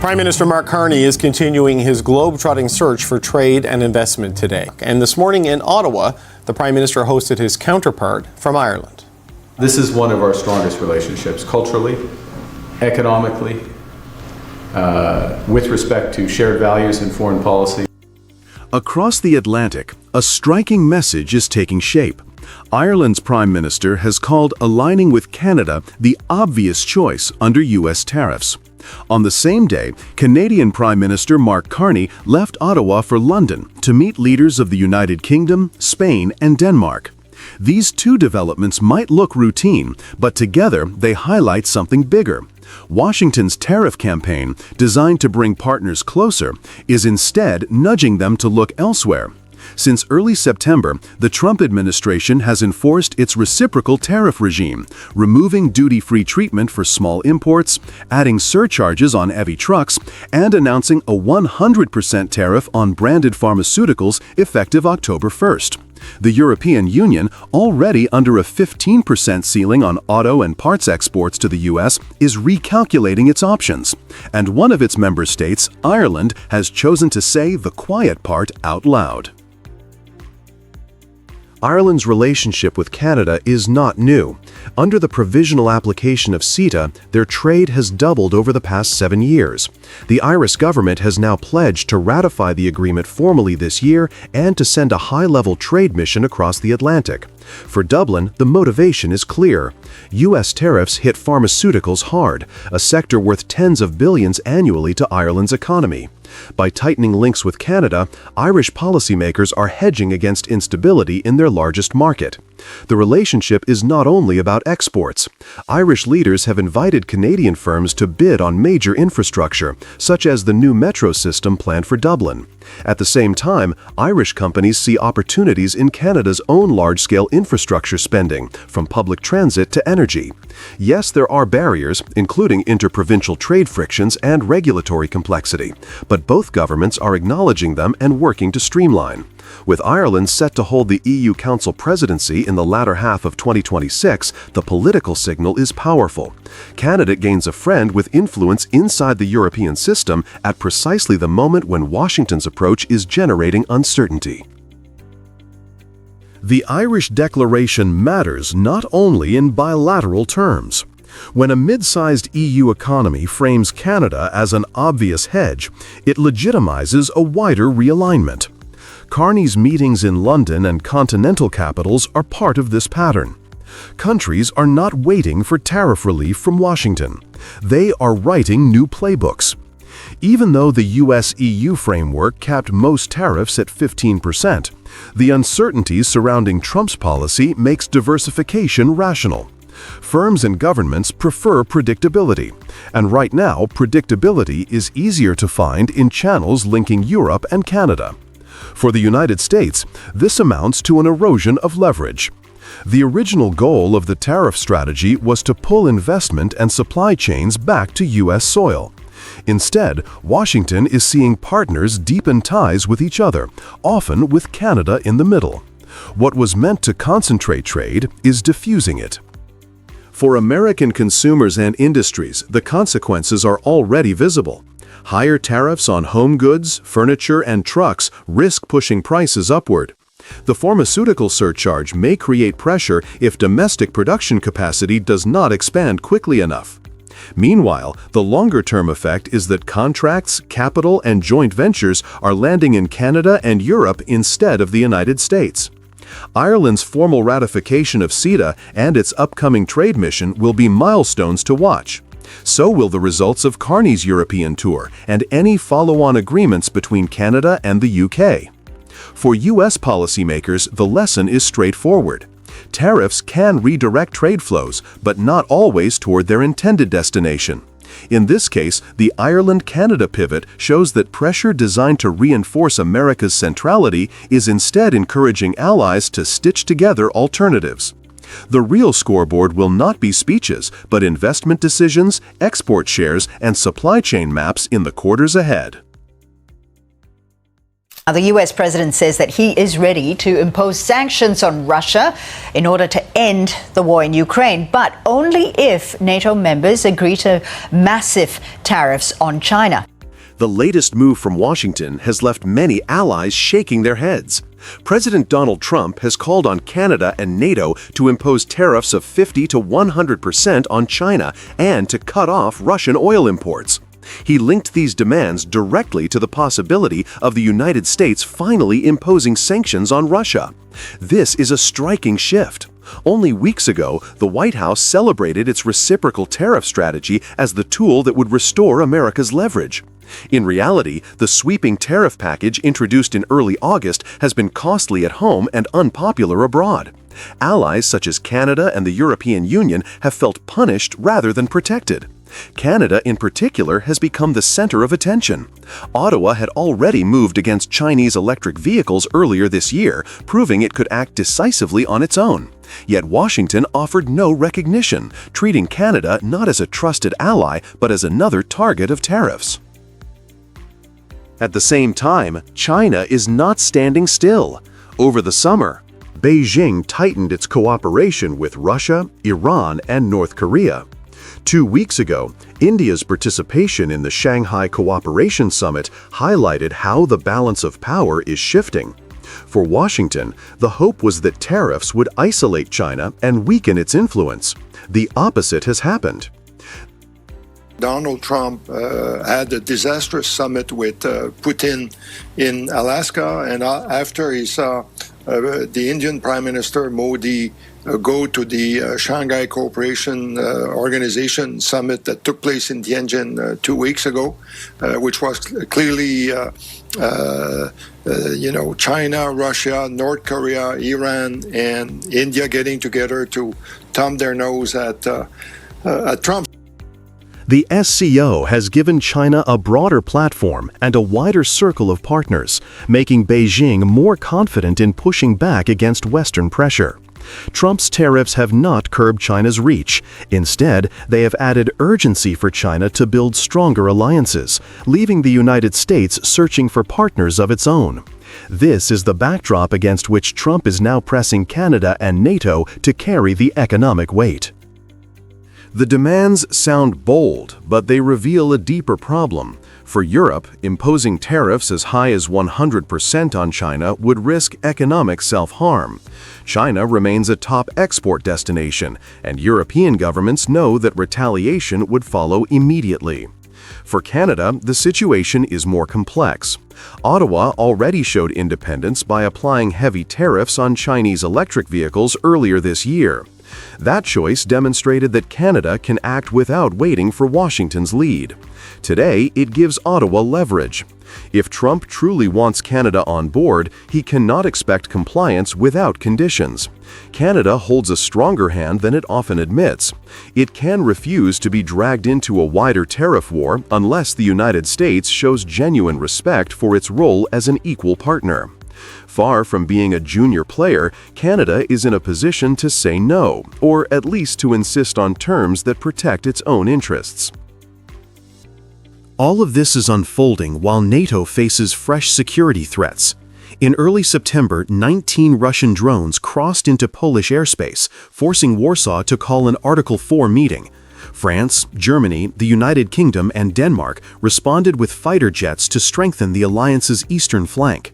Prime Minister Mark Carney is continuing his globe-trotting search for trade and investment today. And this morning in Ottawa, the Prime Minister hosted his counterpart from Ireland. This is one of our strongest relationships, culturally, economically, with respect to shared values in foreign policy. Across the Atlantic, a striking message is taking shape. Ireland's Prime Minister has called aligning with Canada the obvious choice under U.S. tariffs. On the same day, Canadian Prime Minister Mark Carney left Ottawa for London to meet leaders of the United Kingdom, Spain, and Denmark. These two developments might look routine, but together they highlight something bigger. Washington's tariff campaign, designed to bring partners closer, is instead nudging them to look elsewhere. Since early September, the Trump administration has enforced its reciprocal tariff regime, removing duty-free treatment for small imports, adding surcharges on heavy trucks, and announcing a 100% tariff on branded pharmaceuticals effective October 1st. The European Union, already under a 15% ceiling on auto and parts exports to the U.S., is recalculating its options. And one of its member states, Ireland, has chosen to say the quiet part out loud. Ireland's relationship with Canada is not new. Under the provisional application of CETA, their trade has doubled over the past 7 years. The Irish government has now pledged to ratify the agreement formally this year and to send a high-level trade mission across the Atlantic. For Dublin, the motivation is clear. U.S. tariffs hit pharmaceuticals hard, a sector worth tens of billions annually to Ireland's economy. By tightening links with Canada, Irish policymakers are hedging against instability in their largest market. The relationship is not only about exports. Irish leaders have invited Canadian firms to bid on major infrastructure, such as the new metro system planned for Dublin. At the same time, Irish companies see opportunities in Canada's own large-scale infrastructure spending, from public transit to energy. Yes, there are barriers, including interprovincial trade frictions and regulatory complexity, but both governments are acknowledging them and working to streamline. With Ireland set to hold the EU Council presidency in the latter half of 2026, the political signal is powerful. Canada gains a friend with influence inside the European system at precisely the moment when Washington's approach is generating uncertainty. The Irish declaration matters not only in bilateral terms. When a mid-sized EU economy frames Canada as an obvious hedge, it legitimizes a wider realignment. Carney's meetings in London and continental capitals are part of this pattern. Countries are not waiting for tariff relief from Washington. They are writing new playbooks. Even though the US-EU framework capped most tariffs at 15%, the uncertainty surrounding Trump's policy makes diversification rational. Firms and governments prefer predictability, and right now predictability is easier to find in channels linking Europe and Canada. For the United States, this amounts to an erosion of leverage. The original goal of the tariff strategy was to pull investment and supply chains back to U.S. soil. Instead, Washington is seeing partners deepen ties with each other, often with Canada in the middle. What was meant to concentrate trade is diffusing it. For American consumers and industries, the consequences are already visible. Higher tariffs on home goods, furniture, and trucks risk pushing prices upward. The pharmaceutical surcharge may create pressure if domestic production capacity does not expand quickly enough. Meanwhile, the longer-term effect is that contracts, capital, and joint ventures are landing in Canada and Europe instead of the United States. Ireland's formal ratification of CETA and its upcoming trade mission will be milestones to watch. So will the results of Carney's European tour and any follow-on agreements between Canada and the UK. For U.S. policymakers, the lesson is straightforward. Tariffs can redirect trade flows, but not always toward their intended destination. In this case, the Ireland-Canada pivot shows that pressure designed to reinforce America's centrality is instead encouraging allies to stitch together alternatives. The real scoreboard will not be speeches, but investment decisions, export shares, and supply chain maps in the quarters ahead. Now, the US president says that he is ready to impose sanctions on Russia in order to end the war in Ukraine, but only if NATO members agree to massive tariffs on China. The latest move from Washington has left many allies shaking their heads. President Donald Trump has called on Canada and NATO to impose tariffs of 50 to 100% on China and to cut off Russian oil imports. He linked these demands directly to the possibility of the United States finally imposing sanctions on Russia. This is a striking shift. Only weeks ago, the White House celebrated its reciprocal tariff strategy as the tool that would restore America's leverage. In reality, the sweeping tariff package introduced in early August has been costly at home and unpopular abroad. Allies such as Canada and the European Union have felt punished rather than protected. Canada, in particular, has become the center of attention. Ottawa had already moved against Chinese electric vehicles earlier this year, proving it could act decisively on its own. Yet Washington offered no recognition, treating Canada not as a trusted ally, but as another target of tariffs. At the same time, China is not standing still. Over the summer, Beijing tightened its cooperation with Russia, Iran, and North Korea. 2 weeks ago, India's participation in the Shanghai Cooperation Summit highlighted how the balance of power is shifting. For Washington, the hope was that tariffs would isolate China and weaken its influence. The opposite has happened. Donald Trump had a disastrous summit with Putin in Alaska, and after he saw the Indian Prime Minister Modi go to the Shanghai Cooperation Organization summit that took place in Tianjin 2 weeks ago, which was clearly, China, Russia, North Korea, Iran, and India getting together to thumb their nose at Trump. The SCO has given China a broader platform and a wider circle of partners, making Beijing more confident in pushing back against Western pressure. Trump's tariffs have not curbed China's reach. Instead, they have added urgency for China to build stronger alliances, leaving the United States searching for partners of its own. This is the backdrop against which Trump is now pressing Canada and NATO to carry the economic weight. The demands sound bold, but they reveal a deeper problem. For Europe, imposing tariffs as high as 100% on China would risk economic self-harm. China remains a top export destination, and European governments know that retaliation would follow immediately. For Canada, the situation is more complex. Ottawa already showed independence by applying heavy tariffs on Chinese electric vehicles earlier this year. That choice demonstrated that Canada can act without waiting for Washington's lead. Today, it gives Ottawa leverage. If Trump truly wants Canada on board, he cannot expect compliance without conditions. Canada holds a stronger hand than it often admits. It can refuse to be dragged into a wider tariff war unless the United States shows genuine respect for its role as an equal partner. Far from being a junior player, Canada is in a position to say no, or at least to insist on terms that protect its own interests. All of this is unfolding while NATO faces fresh security threats. In early September, 19 Russian drones crossed into Polish airspace, forcing Warsaw to call an Article 4 meeting. France, Germany, the United Kingdom, and Denmark responded with fighter jets to strengthen the alliance's eastern flank.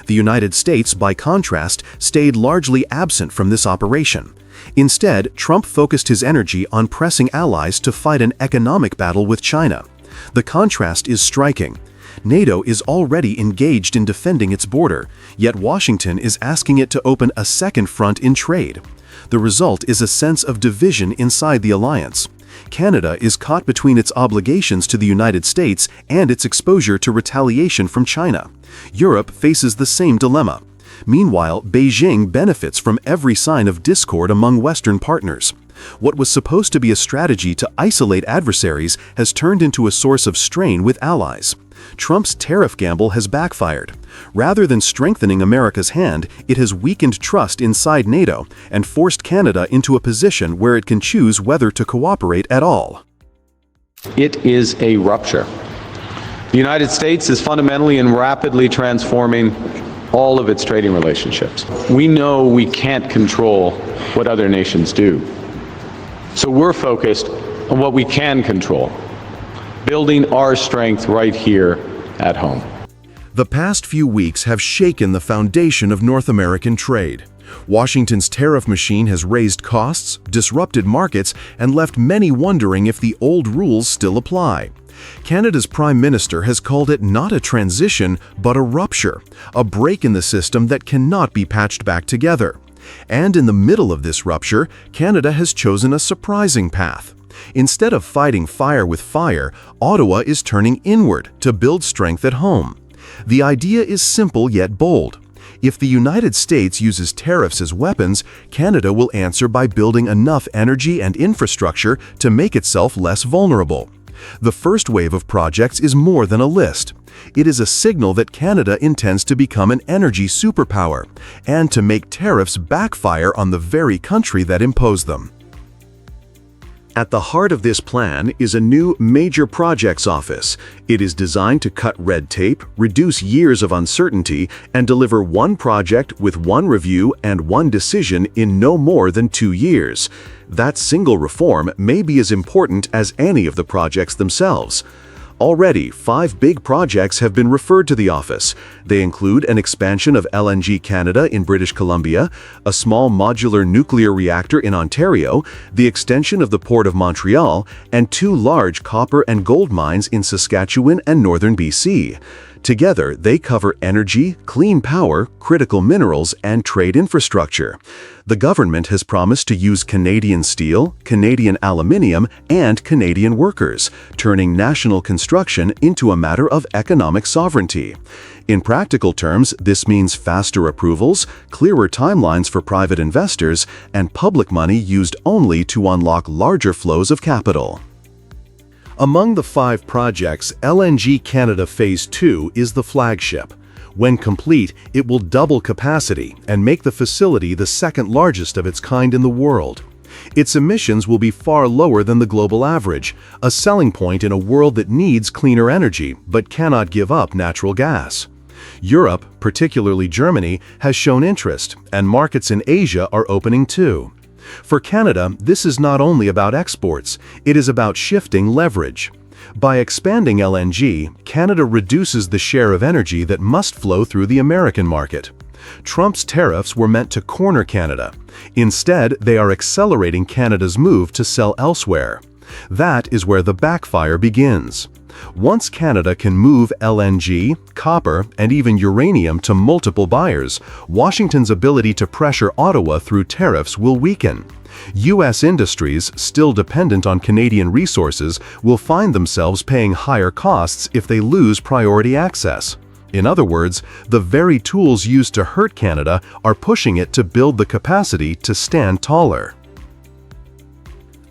The United States, by contrast, stayed largely absent from this operation. Instead, Trump focused his energy on pressing allies to fight an economic battle with China. The contrast is striking. NATO is already engaged in defending its border, yet Washington is asking it to open a second front in trade. The result is a sense of division inside the alliance. Canada is caught between its obligations to the United States and its exposure to retaliation from China. Europe faces the same dilemma. Meanwhile, Beijing benefits from every sign of discord among Western partners. What was supposed to be a strategy to isolate adversaries has turned into a source of strain with allies. Trump's tariff gamble has backfired. Rather than strengthening America's hand, it has weakened trust inside NATO and forced Canada into a position where it can choose whether to cooperate at all. It is a rupture. The United States is fundamentally and rapidly transforming all of its trading relationships. We know we can't control what other nations do. So we're focused on what we can control, building our strength right here at home. The past few weeks have shaken the foundation of North American trade. Washington's tariff machine has raised costs, disrupted markets, and left many wondering if the old rules still apply. Canada's Prime Minister has called it not a transition, but a rupture, a break in the system that cannot be patched back together. And in the middle of this rupture, Canada has chosen a surprising path. Instead of fighting fire with fire, Ottawa is turning inward to build strength at home. The idea is simple yet bold. If the United States uses tariffs as weapons, Canada will answer by building enough energy and infrastructure to make itself less vulnerable. The first wave of projects is more than a list. It is a signal that Canada intends to become an energy superpower and to make tariffs backfire on the very country that imposed them. At the heart of this plan is a new Major Projects Office. It is designed to cut red tape, reduce years of uncertainty, and deliver one project with one review and one decision in no more than 2 years. That single reform may be as important as any of the projects themselves. Already, 5 big projects have been referred to the office. They include an expansion of LNG Canada in British Columbia, a small modular nuclear reactor in Ontario, the extension of the Port of Montreal, and 2 large copper and gold mines in Saskatchewan and northern BC. Together, they cover energy, clean power, critical minerals, and trade infrastructure. The government has promised to use Canadian steel, Canadian aluminium, and Canadian workers, turning national construction into a matter of economic sovereignty. In practical terms, this means faster approvals, clearer timelines for private investors, and public money used only to unlock larger flows of capital. Among the 5 projects, LNG Canada Phase 2 is the flagship. When complete, it will double capacity and make the facility the second largest of its kind in the world. Its emissions will be far lower than the global average, a selling point in a world that needs cleaner energy but cannot give up natural gas. Europe, particularly Germany, has shown interest, and markets in Asia are opening too. For Canada, this is not only about exports, it is about shifting leverage. By expanding LNG, Canada reduces the share of energy that must flow through the American market. Trump's tariffs were meant to corner Canada. Instead, they are accelerating Canada's move to sell elsewhere. That is where the backfire begins. Once Canada can move LNG, copper, and even uranium to multiple buyers, Washington's ability to pressure Ottawa through tariffs will weaken. U.S. industries, still dependent on Canadian resources, will find themselves paying higher costs if they lose priority access. In other words, the very tools used to hurt Canada are pushing it to build the capacity to stand taller.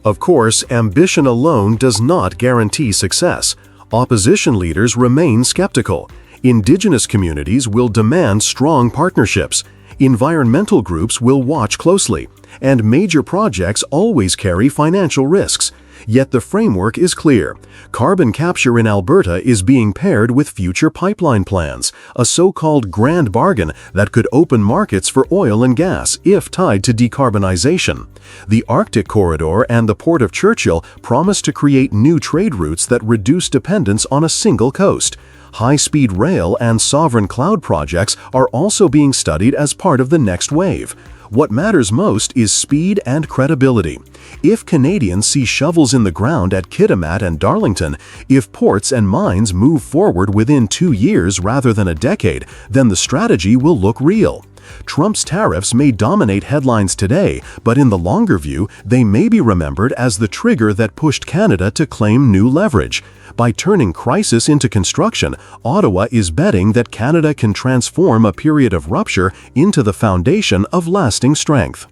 Of course, ambition alone does not guarantee success. Opposition leaders remain skeptical. Indigenous communities will demand strong partnerships. Environmental groups will watch closely. And major projects always carry financial risks. Yet the framework is clear. Carbon capture in Alberta is being paired with future pipeline plans, a so-called grand bargain that could open markets for oil and gas if tied to decarbonization. The Arctic Corridor and the Port of Churchill promise to create new trade routes that reduce dependence on a single coast. High-speed rail and sovereign cloud projects are also being studied as part of the next wave. What matters most is speed and credibility. If Canadians see shovels in the ground at Kitimat and Darlington, if ports and mines move forward within 2 years rather than a decade, then the strategy will look real. Trump's tariffs may dominate headlines today, but in the longer view, they may be remembered as the trigger that pushed Canada to claim new leverage. By turning crisis into construction, Ottawa is betting that Canada can transform a period of rupture into the foundation of lasting strength.